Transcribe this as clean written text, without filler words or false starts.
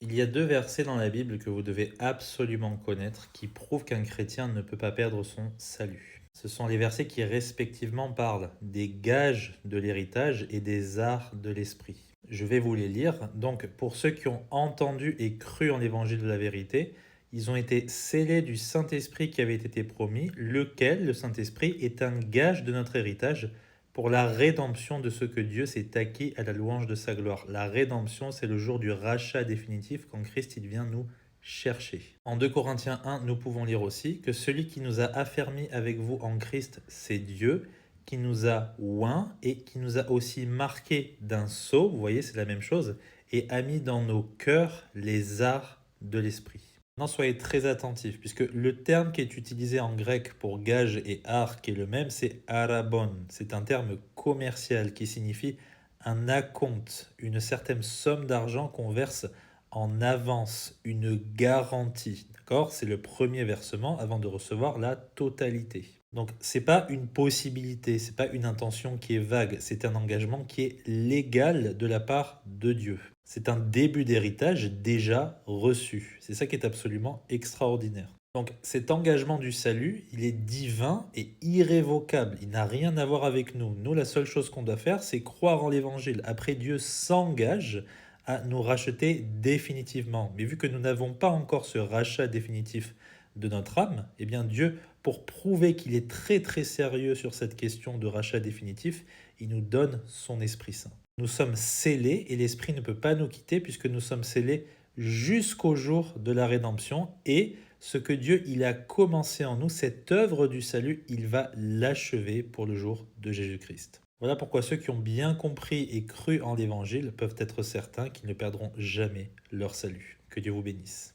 Il y a deux versets dans la Bible que vous devez absolument connaître qui prouvent qu'un chrétien ne peut pas perdre son salut. Ce sont les versets qui respectivement parlent des gages de l'héritage et des arts de l'esprit. Je vais vous les lire. Donc, pour ceux qui ont entendu et cru en l'évangile de la vérité, ils ont été scellés du Saint-Esprit qui avait été promis, lequel, le Saint-Esprit, est un gage de notre héritage pour la rédemption de ce que Dieu s'est acquis à la louange de sa gloire. La rédemption, c'est le jour du rachat définitif quand Christ il vient nous chercher. En 2 Corinthiens 1, nous pouvons lire aussi que celui qui nous a affermis avec vous en Christ, c'est Dieu, qui nous a oints et qui nous a aussi marqués d'un sceau, vous voyez, c'est la même chose, et a mis dans nos cœurs les arts de l'esprit. Maintenant, soyez très attentifs, puisque le terme qui est utilisé en grec pour gage et art, qui est le même, c'est arabon. C'est un terme commercial qui signifie un acompte, une certaine somme d'argent qu'on verse en avance, une garantie. D'accord? C'est le premier versement avant de recevoir la totalité. Donc, c'est pas une possibilité, c'est pas une intention qui est vague, c'est un engagement qui est légal de la part de Dieu. C'est un début d'héritage déjà reçu. C'est ça qui est absolument extraordinaire. Donc cet engagement du salut, il est divin et irrévocable. Il n'a rien à voir avec nous. Nous, la seule chose qu'on doit faire, c'est croire en l'évangile. Après, Dieu s'engage à nous racheter définitivement. Mais vu que nous n'avons pas encore ce rachat définitif de notre âme, eh bien Dieu, pour prouver qu'il est très très sérieux sur cette question de rachat définitif, il nous donne son Esprit Saint. Nous sommes scellés et l'Esprit ne peut pas nous quitter puisque nous sommes scellés jusqu'au jour de la rédemption et ce que Dieu il a commencé en nous, cette œuvre du salut, il va l'achever pour le jour de Jésus-Christ. Voilà pourquoi ceux qui ont bien compris et cru en l'Évangile peuvent être certains qu'ils ne perdront jamais leur salut. Que Dieu vous bénisse.